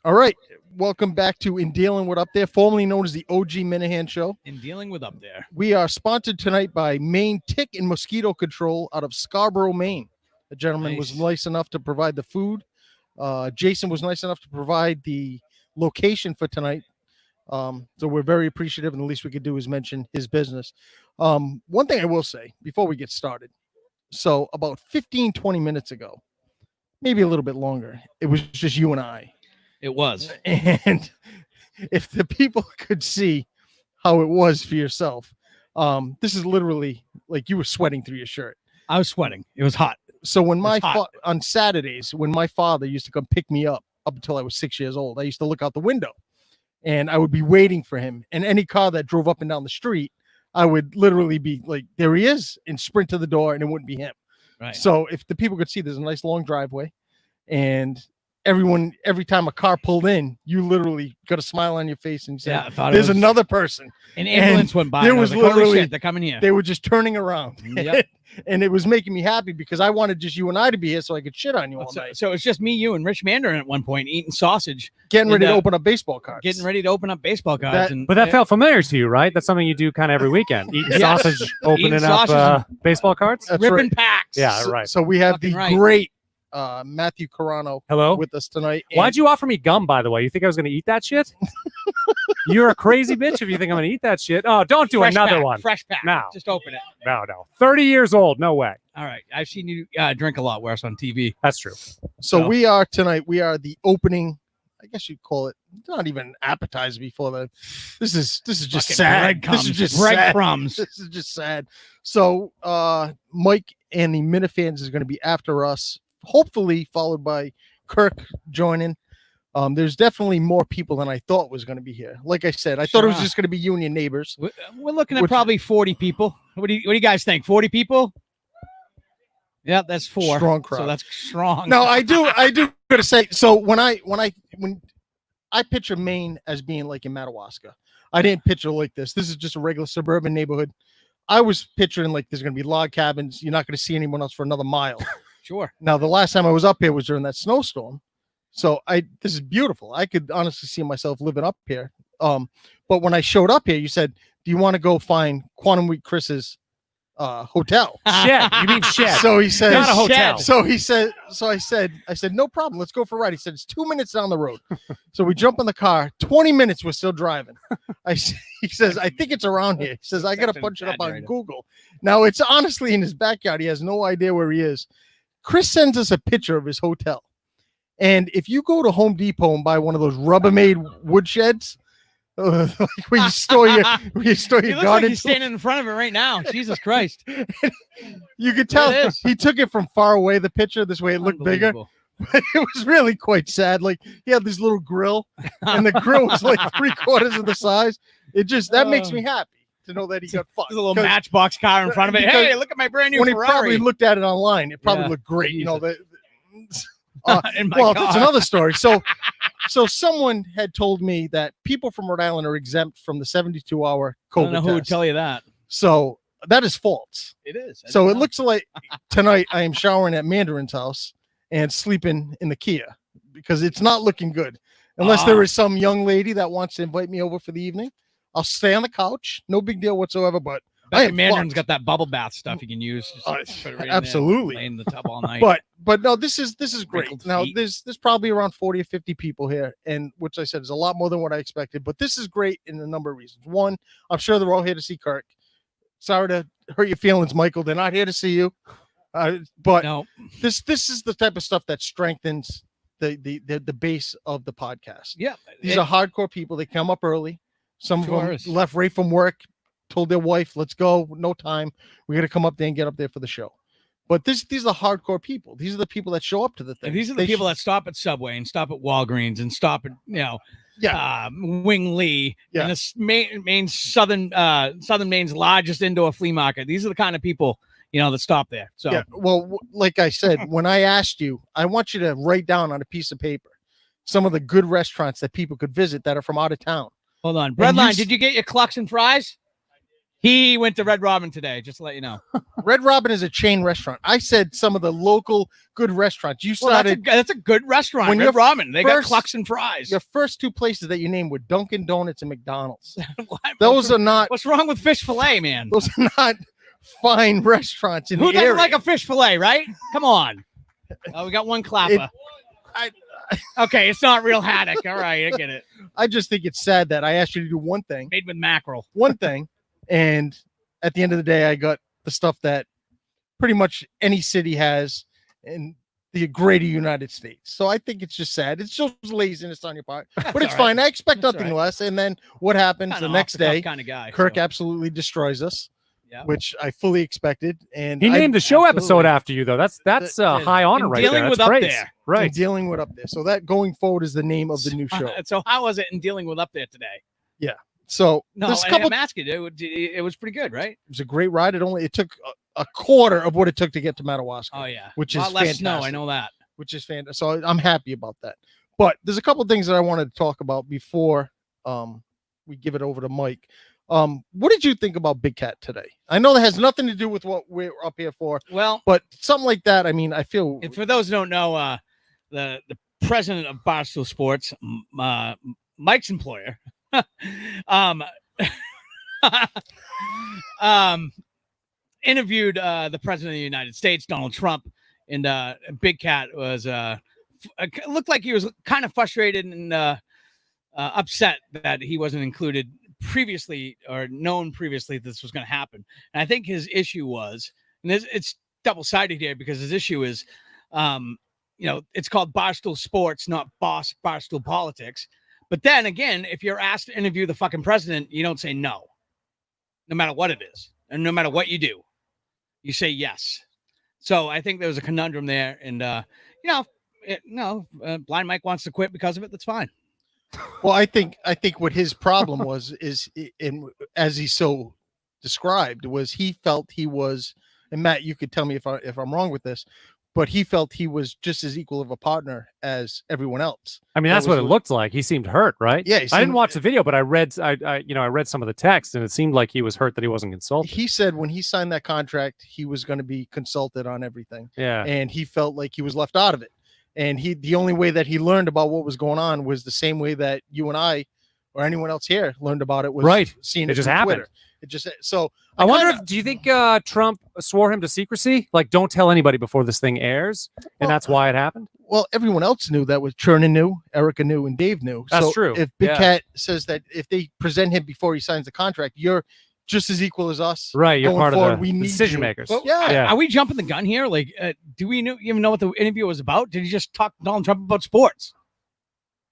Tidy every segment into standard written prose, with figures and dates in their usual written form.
All right. Welcome back to In Dealing with Up There, formerly known as the OG Minahan Show. In Dealing with Up There. We are sponsored tonight by Maine Tick and Mosquito Control out of Scarborough, Maine. The gentleman was nice enough to provide the food. Jason was nice enough to provide the location for tonight. So we're very appreciative, and the least we could do is mention his business. One thing I will say before we get started. So about 15, 20 minutes ago, maybe a little bit longer, it was just you and I. It was. And if the people could see how it was for yourself, this is literally like you were sweating through your shirt. I was sweating. It was hot. So when on Saturdays, when my father used to come pick me up until I was 6 years old, I used to look out the window and I would be waiting for him. And any car that drove up and down the street, I would literally be like, there he is, and sprint to the door, and it wouldn't be him. Right. So if the people could see, there's a nice long driveway, and every time a car pulled in, you literally got a smile on your face and said, there's another person. An ambulance went by. There was like, literally, holy shit, they're coming here. They were just turning around. Yep. And it was making me happy because I wanted just you and I to be here so I could shit on you all night. So it's just me, you, and Rich Mandarin at one point eating sausage. Getting ready to open up baseball cards. But that felt familiar to you, right? That's something you do kind of every weekend. Eating sausage, opening up baseball cards. That's ripping packs. Yeah, right. So we have great Matthew Carano with us tonight. Why'd you offer me gum, by the way? You think I was going to eat that shit? You're a crazy bitch if you think I'm going to eat that shit. Oh, don't do another one. Fresh pack. No. Just open it. No. 30 years old. No way. All right. I've seen you drink a lot worse on TV. That's true. So we are the opening, I guess you'd call it, not even an appetizer before the. This is just sad. This is just breadcrumbs. This is just sad. So Mike and the Minifans is going to be after us, hopefully followed by Kirk joining. There's definitely more people than I thought was going to be here. Like I said, I thought it was just going to be you and your neighbors. We're looking at probably 40 people. What do you guys think? 40 people? Yeah, that's 4. Strong crowd. So that's strong. No, I do gotta say. So when I picture Maine as being like in Madawaska, I didn't picture like this. This is just a regular suburban neighborhood. I was picturing like there's going to be log cabins. You're not going to see anyone else for another mile. Sure. Now, the last time I was up here was during that snowstorm. So this is beautiful. I could honestly see myself living up here. But when I showed up here, you said, do you want to go find Quantum Week Chris's hotel? Shed. You mean shed. So he said, not a hotel. So he said, I said, no problem. Let's go for a ride. He said, it's 2 minutes down the road. So we jump in the car. 20 minutes, we're still driving. He says, I think it's around here. He says, I got to punch it up on Google. Now, it's honestly in his backyard. He has no idea where he is. Chris sends us a picture of his hotel. And if you go to Home Depot and buy one of those Rubbermaid wood sheds, like where you store your garden, like he's standing in front of it right now. Jesus Christ! You could tell he took it from far away. The picture this way it looked bigger, but it was really quite sad. Like he had this little grill, and the grill was like 3/4 of the size. It just that makes me happy to know that he got fucked. There's a little Matchbox car in front of it. Hey, look at my brand new Ferrari. When he probably looked at it online, it probably looked great. Jesus. You know that. It's Well, another story. So someone had told me that people from Rhode Island are exempt from the 72-hour COVID I don't know who would test. tell you that. So that is false. It is. So it looks like tonight I am showering at Mandarin's house and sleeping in the Kia because it's not looking good. Unless there is some young lady that wants to invite me over for the evening, I'll stay on the couch. No big deal whatsoever. But Mandarin's got that bubble bath stuff you can use. Just put it right absolutely. Lay in the tub all night. But no, this is great. Wrinkled Now feet. there's probably around 40 or 50 people here, and which I said is a lot more than what I expected. But this is great in a number of reasons. One, I'm sure they're all here to see Kirk. Sorry to hurt your feelings, Michael. They're not here to see you. But no. This is the type of stuff that strengthens the base of the podcast. Yeah. These are hardcore people. They come up early. Some of them left right from work, told their wife, let's go, no time. We got to come up there and get up there for the show. But these are hardcore people. These are the people that show up to the thing. And these are the people that stop at Subway and stop at Walgreens and stop at, Wing Lee and this Maine Southern Maine's largest indoor flea market. These are the kind of people, that stop there. So yeah, well, like I said, when I asked you, I want you to write down on a piece of paper some of the good restaurants that people could visit that are from out of town. Hold on. Breadline, did you get your clucks and fries? He went to Red Robin today, just to let you know. Red Robin is a chain restaurant. I said some of the local good restaurants. You started. That's a good restaurant. Red Robin. They got clucks and fries. Your first two places that you named were Dunkin' Donuts and McDonald's. Those are not. What's wrong with fish fillet, man? Those are not fine restaurants in the area. Who doesn't like a fish fillet, right? Come on. Oh, we got one clapper. Okay, it's not real haddock. All right, I get it. I just think it's sad that I asked you to do one thing. Made with mackerel. One thing. And at the end of the day, I got the stuff that pretty much any city has in the greater United States. So I think it's just sad. It's just laziness on your part, but it's fine. I expect nothing less. And then what happens the next day? Kind of guy. Kirk absolutely destroys us, which I fully expected. And he named the show episode after you, though. That's high honor right there. Dealing with up there, right? Dealing with up there. So that going forward is the name of the new show. So how was it in dealing with up there today? Yeah. So no, I'm asking you, it was pretty good, right? It was a great ride. It took a quarter of what it took to get to Madawaska. Oh yeah, which is less fantastic. snow. I know that. Which is fantastic. So I'm happy about that. But there's a couple of things that I wanted to talk about before we give it over to Mike. What did you think about Big Cat today? I know that has nothing to do with what we're up here for. Well, but something like that. I mean, I feel. For those who don't know, the president of Barstool Sports, Mike's employer. Interviewed the president of the United States, Donald Trump, and Big Cat was looked like he was kind of frustrated and upset that he wasn't included previously or known previously this was going to happen. And I think his issue was, and it's double-sided here because his issue is, it's called Barstool Sports, not Barstool Politics. But then again, if you're asked to interview the fucking president, you don't say no matter what it is. And no matter what you do, you say yes. So I think there was a conundrum there. And, Blind Mike wants to quit because of it. That's fine. Well, I think what his problem was as he so described was he felt he was, and Matt, you could tell me if I'm wrong with this, but he felt he was just as equal of a partner as everyone else. I mean, that's what it looked like. He seemed hurt, right? Yeah. I didn't watch the video, but I read some of the text, and it seemed like he was hurt that he wasn't consulted. He said when he signed that contract, he was going to be consulted on everything. Yeah. And he felt like he was left out of it. And the only way that he learned about what was going on was the same way that you and I or anyone else here learned about it, was seeing it just happened. Twitter. It just so I wonder do you think Trump swore him to secrecy? Like, don't tell anybody before this thing airs, and that's why it happened? Well, everyone else knew that. Was Chernin knew, Erica knew, and Dave knew. That's true. If Big Cat says that if they present him before he signs the contract, you're just as equal as us. Right, you're part of the decision makers. Well, Are we jumping the gun here? Like, do we even know what the interview was about? Did he just talk to Donald Trump about sports?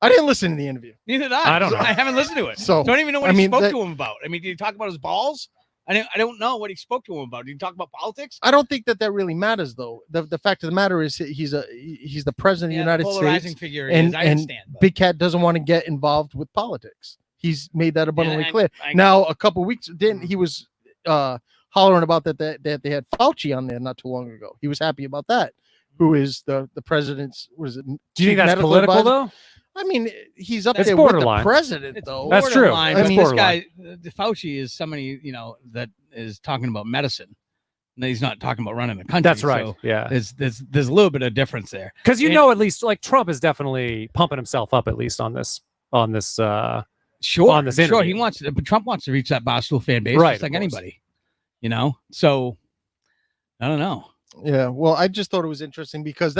I didn't listen to the interview. Neither did I. I don't know. I haven't listened to it. So don't even know what he spoke to him about. I mean, did he talk about his balls? I don't know what he spoke to him about. Did he talk about politics? I don't think that really matters, though. The fact of the matter is he's the president of the United polarizing States. Figure and I understand. But Big Cat doesn't want to get involved with politics. He's made that abundantly clear. Now, a couple of weeks he was hollering about that they had Fauci on there not too long ago. He was happy about that. Who is the president's? What is it? Do you think that's political though? I mean, he's up there borderline. with the president, though. That's true. I mean, this guy, Fauci, is somebody that is talking about medicine. He's not talking about running the country. That's right. So yeah, there's a little bit of difference there. Because at least like Trump is definitely pumping himself up at least on this. Sure. He wants to, but Trump wants to reach that Barstool fan base, right? Just like anybody, So I don't know. Yeah. Well, I just thought it was interesting because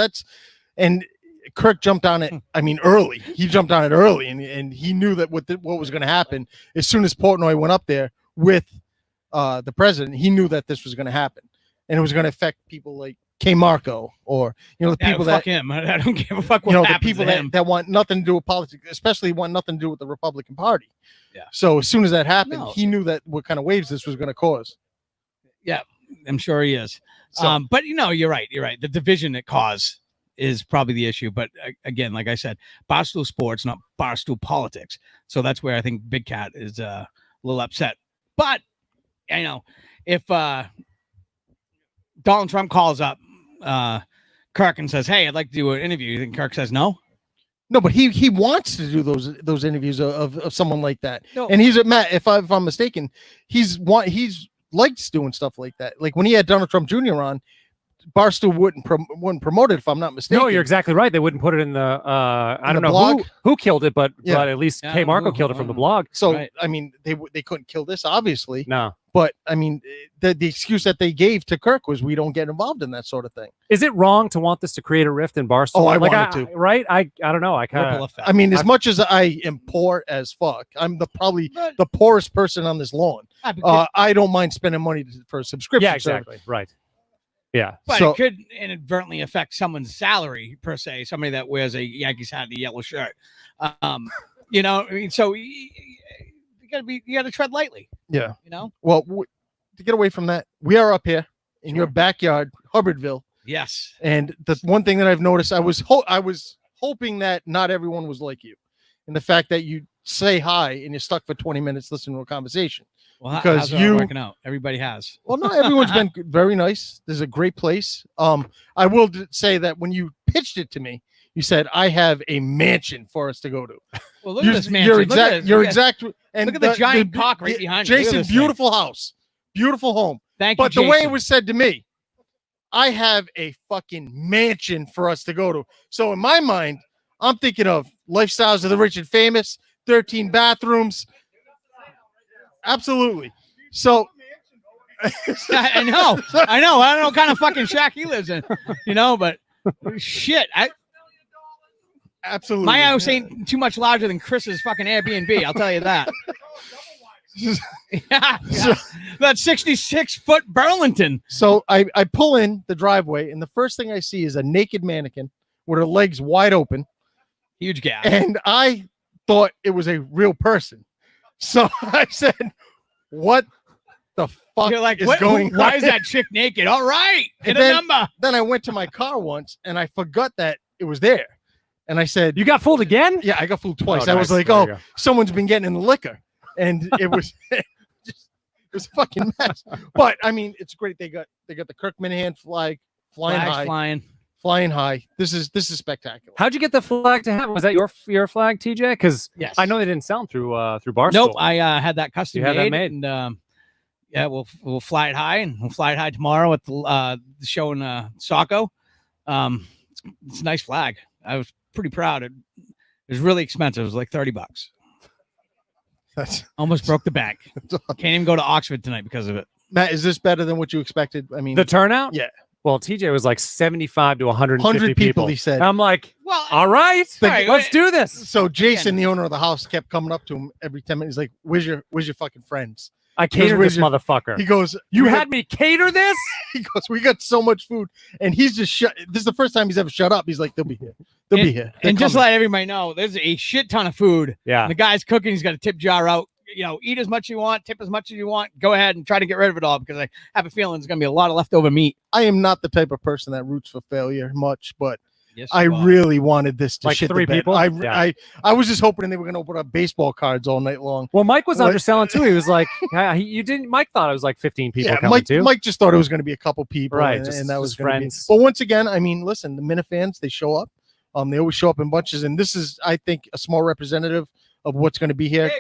Kirk jumped on it. I mean, early. He jumped on it early, and he knew that what was going to happen as soon as Portnoy went up there with the president. He knew that this was going to happen, and it was going to affect people like K. Marco or the people fuck him. I don't give a fuck what happens the people to him. that want nothing to do with politics, especially want nothing to do with the Republican Party. Yeah. So as soon as that happened, he knew that what kind of waves this was going to cause. Yeah, I'm sure he is. So, but you're right. You're right. The division it caused is probably the issue. But again, like I said, Barstool Sports, not Barstool Politics. So that's where I think Big Cat is a little upset. But, if Donald Trump calls up Kirk and says, hey, I'd like to do an interview, you think Kirk says no? No, but he wants to do those interviews of someone like that. No. And he's Matt. If I'm mistaken, he's likes doing stuff like that. Like when he had Donald Trump Jr. on, Barstool wouldn't promote it. If I'm not mistaken. No, you're exactly right. They wouldn't put it in the. I don't know blog? who killed it, but at least Yeah, K. Marco killed it from the blog. So Right. I mean, they couldn't kill this, obviously. No. But I mean, the excuse that they gave to Kirk was we don't get involved in that sort of thing. Is it wrong to want this to create a rift in Barstool? Oh, I want it to. Right? I don't know. I kind Ripple of. effect. I mean, as much as I am poor as fuck, I'm probably the poorest person on this lawn. I don't mind spending money for a subscription. Yeah, exactly. Right. Yeah. But So- it could inadvertently affect someone's salary per se. Somebody that wears a Yankees hat and a yellow shirt. You know, I mean, so you gotta tread lightly. Yeah. You know. Well, to get away from that, we are up here in your backyard, Hubbardville. Yes. And the one thing that I've noticed, I was hoping that not everyone was like you, and the fact that you say hi and you're stuck for 20 minutes listening to a conversation. Well, Because how's it all working out? Everybody has. Well, not everyone's been very nice. This is a great place. I will say that when you pitched it to me, you said I have a mansion for us to go to. Well, look at this mansion. You're Look at exact. this. You're Look at- exact. And look at the giant cock right behind you. Look at Jason, this thing. beautiful house, beautiful home. Thank you, But the way it Jason. was said to me, I have a fucking mansion for us to go to. So in my mind, I'm thinking of Lifestyles of the Rich and Famous, 13 bathrooms. Absolutely. So I know. I don't know what kind of fucking shack he lives in, you know, but shit. Absolutely. My house ain't too much larger than Chris's fucking Airbnb. I'll tell you that. Yeah. That 66-foot Burlington. So I pull in the driveway, and the first thing I see is a naked mannequin with her legs wide open. Huge gap. And I thought it was a real person. So I said, what the fuck You're like, is what? going Why on? is that chick naked? All right. Hit And a then- number. Then I went to my car once, and I forgot that it was there. And I said, You got fooled again? yeah, I got fooled twice. Oh, I was nice. like, There you oh, go. someone's been getting in the liquor. And it was it was a fucking mess. But I mean, it's great. They got the Kirk Minahan flag flying Flags high. flying. High. This is spectacular. How'd you get the flag to have? Was that your flag, TJ? Because Yes. I know they didn't sell them through Barstool. Nope. I had that custom You had that made. And yeah, we'll fly it high, and we'll fly it high tomorrow at the show in Saco. It's a nice flag. I was pretty proud. It was really expensive. It was like $30. That's Almost broke the bank. Can't even go to Oxford tonight because of it. Matt, is this better than what you expected? I mean, The turnout? Yeah. Well, TJ was like 75 to 150 100 people, he said. I'm like, Well, all right, Right, let's wait. do this. So Jason, the owner of the house, kept coming up to him every 10 minutes. He's like, where's your fucking friends? I catered where's this your- motherfucker. He goes, You "We had me cater this? He goes, we got so much food. And he's just shut. This is the first time he's ever shut up. He's like, they'll be here. They'll be here. They're And just coming." let everybody know, there's a shit ton of food. Yeah. The guy's cooking. He's got a tip jar out. You know, eat as much as you want, tip as much as you want. Go ahead and try to get rid of it all because I have a feeling there's going to be a lot of leftover meat. I am not the type of person that roots for failure much, but Yes, I really wanted this to Like shit 3 the bed. people? Yeah. I was just hoping they were going to open up baseball cards all night long. Well, Mike was What? underselling too. He was like, you didn't. Mike thought it was like 15 people Yeah, coming too. Mike just thought it was going to be a couple people, Right, And, just- and that was just gonna be- friends. But once again, I mean, listen, the Minifans, they show up. They always show up in bunches, and this is, I think, a small representative of what's going to be here.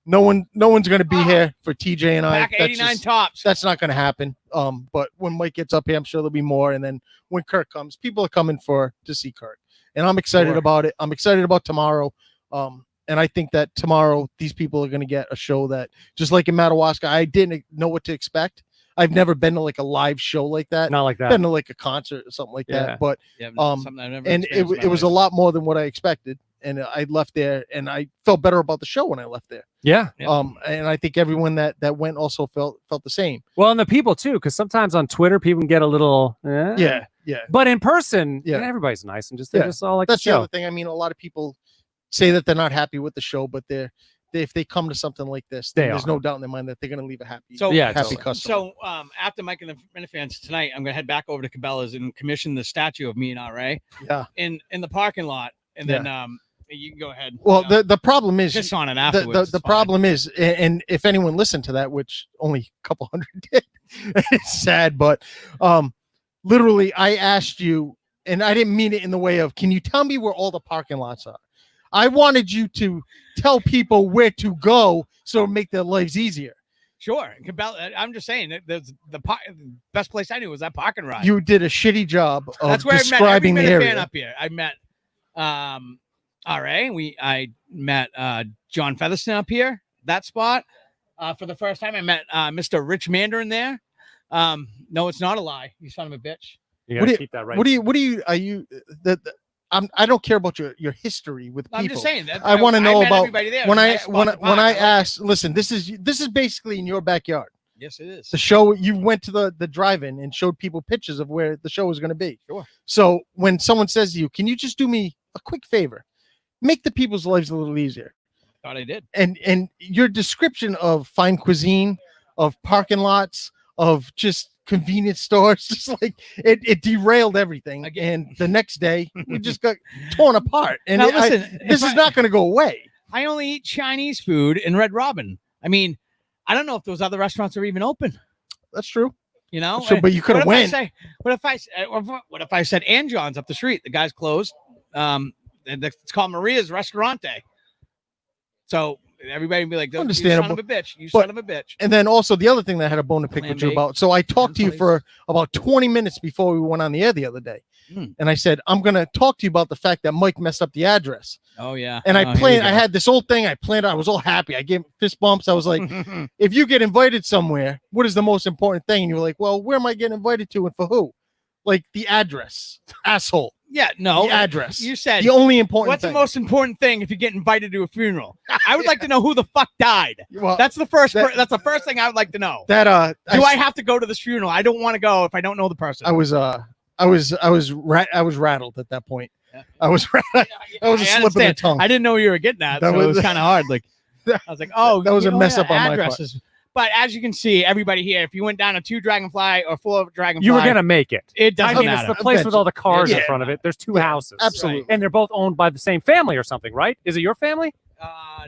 No one's going to be here for TJ and I. Back 89 tops. That's not going to happen. But when Mike gets up here, I'm sure there'll be more. And then when Kirk comes, people are coming to see Kirk, and I'm excited Sure. about it. I'm excited about tomorrow. And I think that tomorrow these people are going to get a show that, just like in Madawaska, I didn't know what to expect. I've never been to like a live show like that. Not like that. Been to like a concert or something like Yeah. that. But Yeah, Um, something I've never and experienced in it my was a life. lot more than what I expected. And I left there, and I felt better about the show when I left there. Yeah. Yep. And I think everyone that went also felt the same. Well, and the people too, because sometimes on Twitter people can get a little. Yeah. But in person, Yeah. everybody's nice and just they're Yeah. just all like That's the the show. other thing. I mean, a lot of people say that they're not happy with the show, but if they come to something like this, then They there's are. no doubt in their mind that they're going to leave a happy, So- Yeah, happy totally. customer. So after Mike and the Minifans tonight, I'm going to head back over to Cabela's and commission the statue of me and RA Yeah. in the parking lot. And then you can go ahead. Well, the problem is piss on it the, afterwards. the It's fine. problem is, and if anyone listened to that, which only a couple hundred did, it's sad, but literally I asked you, and I didn't mean it in the way of, can you tell me where all the parking lots are? I wanted you to tell people where to go so it'll make their lives easier. Sure. I'm just saying that the best place I knew was that parking ride. You did a shitty job of That's where describing I met the every area. Minifan up here. I met RA. I met John Featherston up here, that spot. For the first time, I met Mr. Rich Mandarin there. No, it's not a lie. You son of a bitch. You gotta keep that right. I don't care about your history with people. I'm just saying that I want to know about when I asked. Listen, this is basically in your backyard. Yes, it is. The show, you went to the drive-in and showed people pictures of where the show was going to be. Sure. So when someone says to you, "Can you just do me a quick favor, make the people's lives a little easier?" Thought I did. And your description of fine cuisine, of parking lots, of just convenience stores, just like it derailed everything. Again. And the next day we just got torn apart. And Now, listen, this is not going to go away. I only eat Chinese food in Red Robin. I mean, I don't know if those other restaurants are even open. That's true. You know, so, but you could have went. What if I said Ann John's up the street? The guy's closed. It's called Maria's Restaurante. So everybody would be like, understandable. You son of a bitch. You son of a bitch. And then also the other thing that I had a bone to pick with you about. So I talked to you for about 20 minutes before we went on the air the other day. And I said, I'm going to talk to you about the fact that Mike messed up the address. Oh, yeah. And I had this whole thing. I planned. I was all happy. I gave him fist bumps. I was like, if you get invited somewhere, what is the most important thing? And you were like, well, where am I getting invited to and for who? Like the address, asshole. Yeah, no. The address. You said the only important what's thing. The most important thing if you get invited to a funeral? I would like to know who the fuck died. Well, that's the first thing I would like to know. That do I have to go to this funeral? I don't want to go if I don't know the person. I was rattled at that point. Yeah. I was a slip of the tongue. I didn't know you were getting that, so it was kind of hard. Like I was like, oh, that was a mess up on my part. But as you can see, everybody here, if you went down a 2 Dragonfly or 4 Dragonfly, you were gonna make it. It doesn't matter. It's the place with all the cars in front of it. There's 2 houses, absolutely, and they're both owned by the same family or something, right? Is it your family?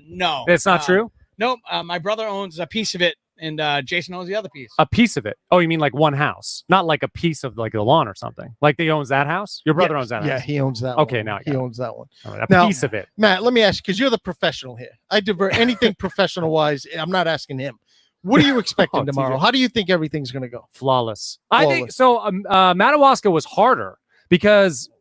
No, it's not true. Nope. My brother owns a piece of it, and Jason owns the other piece. A piece of it? Oh, you mean like one house, not like a piece of like the lawn or something? Like he owns that house? Your brother owns that house? Yeah, he owns that. Okay, one. now he owns that one. Right, a piece of it. Matt, let me ask you, because you're the professional here. I divert anything professional wise. I'm not asking him. What are you expecting tomorrow? How do you think everything's going to go? Flawless. I think so. Madawaska was harder because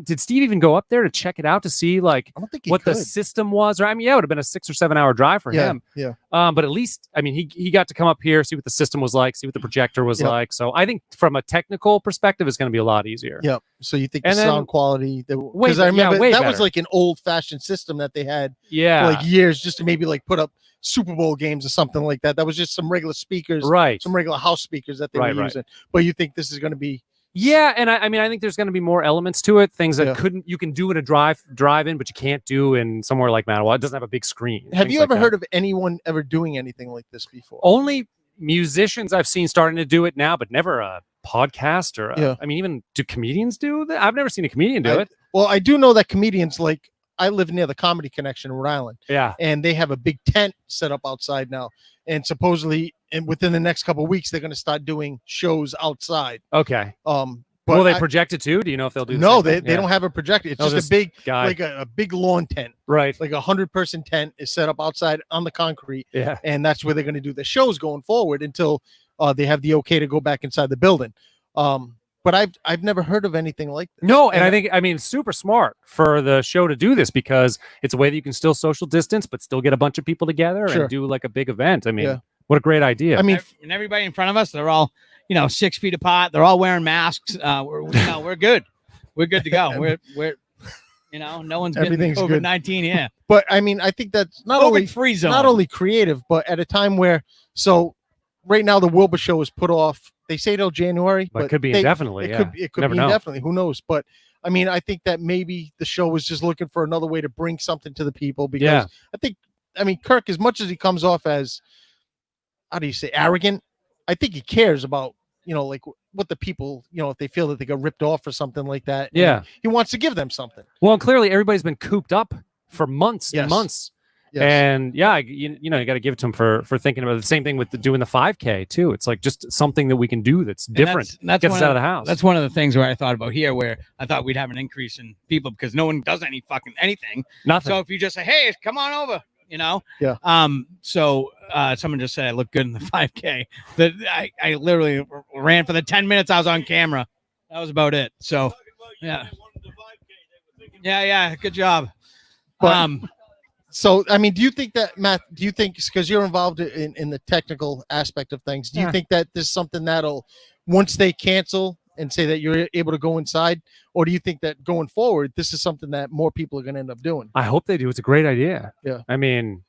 did Steve even go up there to check it out to see like what the system was? Or I mean, yeah, it would have been a 6 or 7 hour drive for him. Yeah. But at least, I mean, he got to come up here, see what the system was like, see what the projector was like. So I think from a technical perspective, it's going to be a lot easier. Yeah. So you think the sound quality? Because I remember that was like an old fashioned system that they had for like years just to maybe like put up Super Bowl games or something like that. That was just some regular speakers, some regular house speakers that they were using. But you think this is going to be? Yeah, and I mean, I think there's going to be more elements to it. Things that you can do in a drive-in, but you can't do in somewhere like Madawaska. It doesn't have a big screen. Have you ever heard of anyone ever doing anything like this before? Only musicians I've seen starting to do it now, but never a podcast or. I mean, even do comedians do that? I've never seen a comedian do it. Well, I do know that comedians like. I live near the Comedy Connection in Rhode Island. Yeah. And they have a big tent set up outside now. And supposedly, within the next couple of weeks, they're going to start doing shows outside. Okay. But will they project it too? Do you know if they'll do? No, they don't have it projected. It's just a big, like a big lawn tent. Right. Like 100-person tent is set up outside on the concrete. Yeah. And that's where they're going to do the shows going forward until they have the okay to go back inside the building. But I've never heard of anything like this. No, and I mean, it's super smart for the show to do this because it's a way that you can still social distance, but still get a bunch of people together and do like a big event. I mean, what a great idea. I mean, and everybody in front of us, they're all, 6 feet apart. They're all wearing masks. We're good. We're good to go. We're no one's getting COVID-19. Yeah. But I mean, I think that's not only creative, but at a time where, right now the Wilbur show is put off. They say till January, but it could be indefinitely. It could be indefinitely. Who knows? But I mean, I think that maybe the show was just looking for another way to bring something to the people because I mean, Kirk, as much as he comes off as, how do you say, arrogant, I think he cares about, like what the people, if they feel that they got ripped off or something like that. Yeah. He wants to give them something. Well, clearly everybody's been cooped up for months and months. Yes. And yeah, you got to give it to him for thinking about it. The same thing with doing the 5K too. It's like just something that we can do that's different. That's gets us out of the house. That's one of the things where I thought about here, where I thought we'd have an increase in people because no one does anything. Nothing. So if you just say, "Hey, come on over," Yeah. So someone just said I look good in the 5K. That I literally ran for the 10 minutes I was on camera. That was about it. So yeah. Yeah. Good job. But, so, I mean, do you think that, Matt, because you're involved in the technical aspect of things, do you think that this is something that'll, once they cancel and say that you're able to go inside, or do you think that going forward, this is something that more people are going to end up doing? I hope they do. It's a great idea. Yeah. I mean,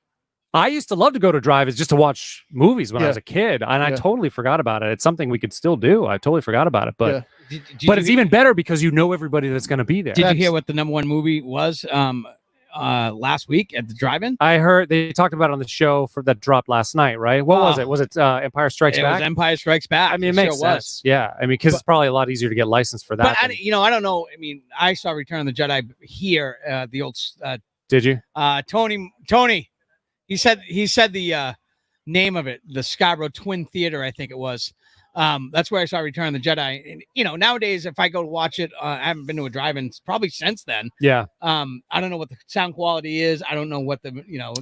I used to love to go to drive-ins just to watch movies when I was a kid, and I totally forgot about it. It's something we could still do. I totally forgot about it, but but it's even better because you know everybody that's going to be there. Did you hear what the #1 movie was last week at the drive-in? I heard they talked about it on the show that dropped last night, right? What was it? Was it Empire Strikes Back? It was Empire Strikes Back. I mean, it makes sense. Yeah, I mean, because it's probably a lot easier to get licensed for that. But I don't know. I mean, I saw Return of the Jedi here. The old. Did you? Tony. He said the name of it, the Scarborough Twin Theater, I think it was. That's where I saw Return of the Jedi. And, nowadays, if I go to watch it, I haven't been to a drive-in probably since then. Yeah. I don't know what the sound quality is. I don't know what the,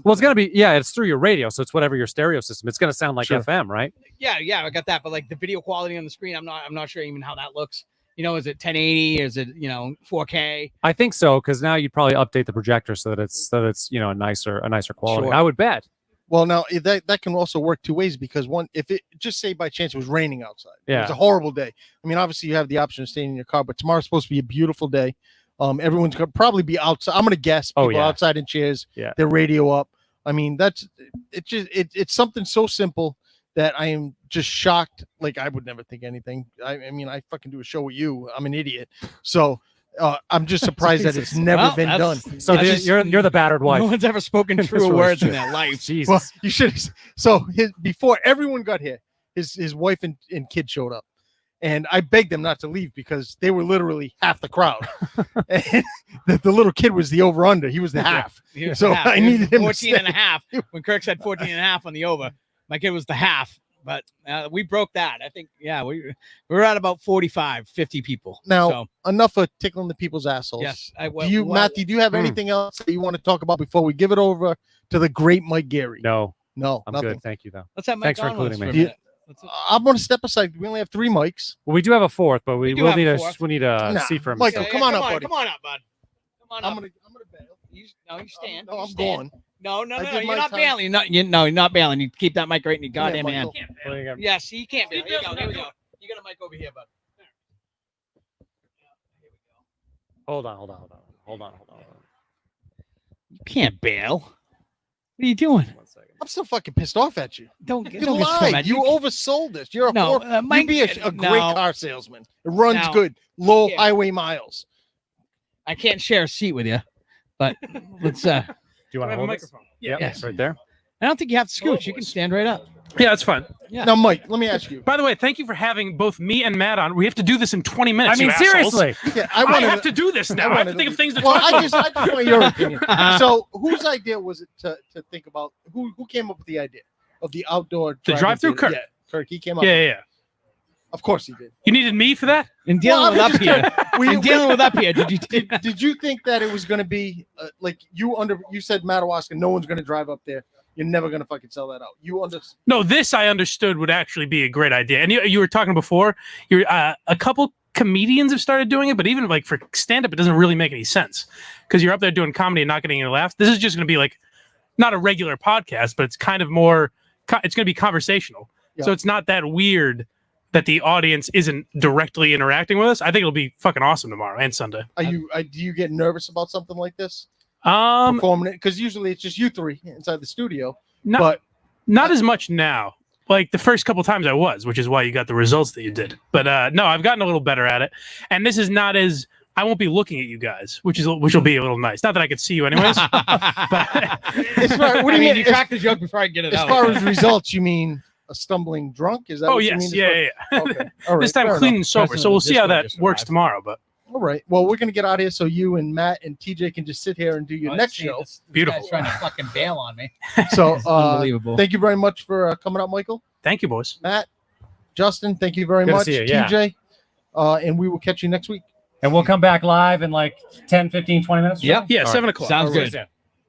Well, it's going to be, it's through your radio. So it's whatever your stereo system. It's going to sound like FM, right? Yeah, I got that. But like the video quality on the screen, I'm not sure even how that looks. Is it 1080? Is it, 4K? I think so. Cause now you'd probably update the projector so that it's a nicer quality. Sure. I would bet. Well, now that can also work two ways, because one, if it just say by chance it was raining outside, it was a horrible day. I mean, obviously you have the option of staying in your car, but tomorrow's supposed to be a beautiful day. Everyone's gonna probably be outside. I'm gonna guess people outside in chairs, their radio up. I mean, it's something so simple that I am just shocked. Like, I would never think anything. I mean, I fucking do a show with you. I'm an idiot. So I'm just surprised that it's never been done. So you're the battered wife. No one's ever spoken truer words in their life. Jesus. Well, you should. So before everyone got here, his wife and kid showed up, and I begged them not to leave because they were literally half the crowd. And the little kid was the over under. He was the half. So I needed him 14 and a half. When Kirk said 14 and a half on the over, my kid was the half. But we broke that. I think, we're at about 45, 50 people. Now, enough of tickling the people's assholes. Yes. Matthew, do you have anything else that you want to talk about before we give it over to the great Mike Gary? No, I'm nothing. Good. Thank you, though. Let's have Mike. Thanks for including me. I'm going to step aside. We only have 3 mics. Well, we do have a 4th, but we need to see for him. Michael, come on up, buddy. Come on up, bud. Come on up. I'm gonna bail. You stand. No, I'm going. No. You're not bailing. You're not bailing. You keep that mic right in your goddamn hand. Yes, you can't bail. Here we go. You got a mic over here, bud. Hold on. You can't bail. What are you doing? 1 second. I'm still fucking pissed off at you. Don't lied. You oversold this. You're you'd be a great car salesman. It runs good. Low highway miles. I can't share a seat with you, but let's. Do you want to hold a microphone? Yeah, yes. Right there. I don't think you have to scooch. You can stand right up. Yeah, that's fine. Yeah. Now, Mike, let me ask you. By the way, thank you for having both me and Matt on. We have to do this in 20 minutes. I mean, seriously. Yeah, I have to do this now. I have to think of things to talk about. I just want your opinion. So, whose idea was it to think about? Who came up with the idea of the outdoor? The drive-through, Kirk. Yeah, Kirk. He came up. Yeah. Of course he did. You needed me for that? In dealing with up here, did you think that it was going to be like you said Madawaska, no one's going to drive up there. You're never going to fucking sell that out. You understand? No, this I understood would actually be a great idea. And you were talking before, a couple comedians have started doing it, but even like for stand-up, it doesn't really make any sense because you're up there doing comedy and not getting any laughs. This is just going to be like not a regular podcast, but it's kind of more, it's going to be conversational. Yeah. So it's not that weird that the audience isn't directly interacting with us. I think it'll be fucking awesome tomorrow and Sunday. Do you get nervous about something like this? Performing it, because usually it's just you 3 inside the studio. Not as much now. Like the first couple times I was, which is why you got the results that you did. But no, I've gotten a little better at it. And this is not as I won't be looking at you guys, which will be a little nice. Not that I could see you anyways. But what do you mean? You cracked the joke before I get it out. As far as results, you mean a stumbling drunk? Is that? Oh yes, yeah. Okay. All right, this time clean and sober. So we'll see how that works tomorrow. But all right. Well, we're gonna get out of here so you and Matt and TJ can just sit here and do your next show. This Beautiful. guy's trying to fucking bail on me. So Unbelievable. thank you very much for coming up, Michael. Thank you, boys. Matt, Justin, thank you very Good to much. see you, yeah. TJ, and we will catch you next week. And we'll come back live in like 10, 15, 20 minutes. Yeah. Yeah, All 7 right. o'clock. Sounds All right. good.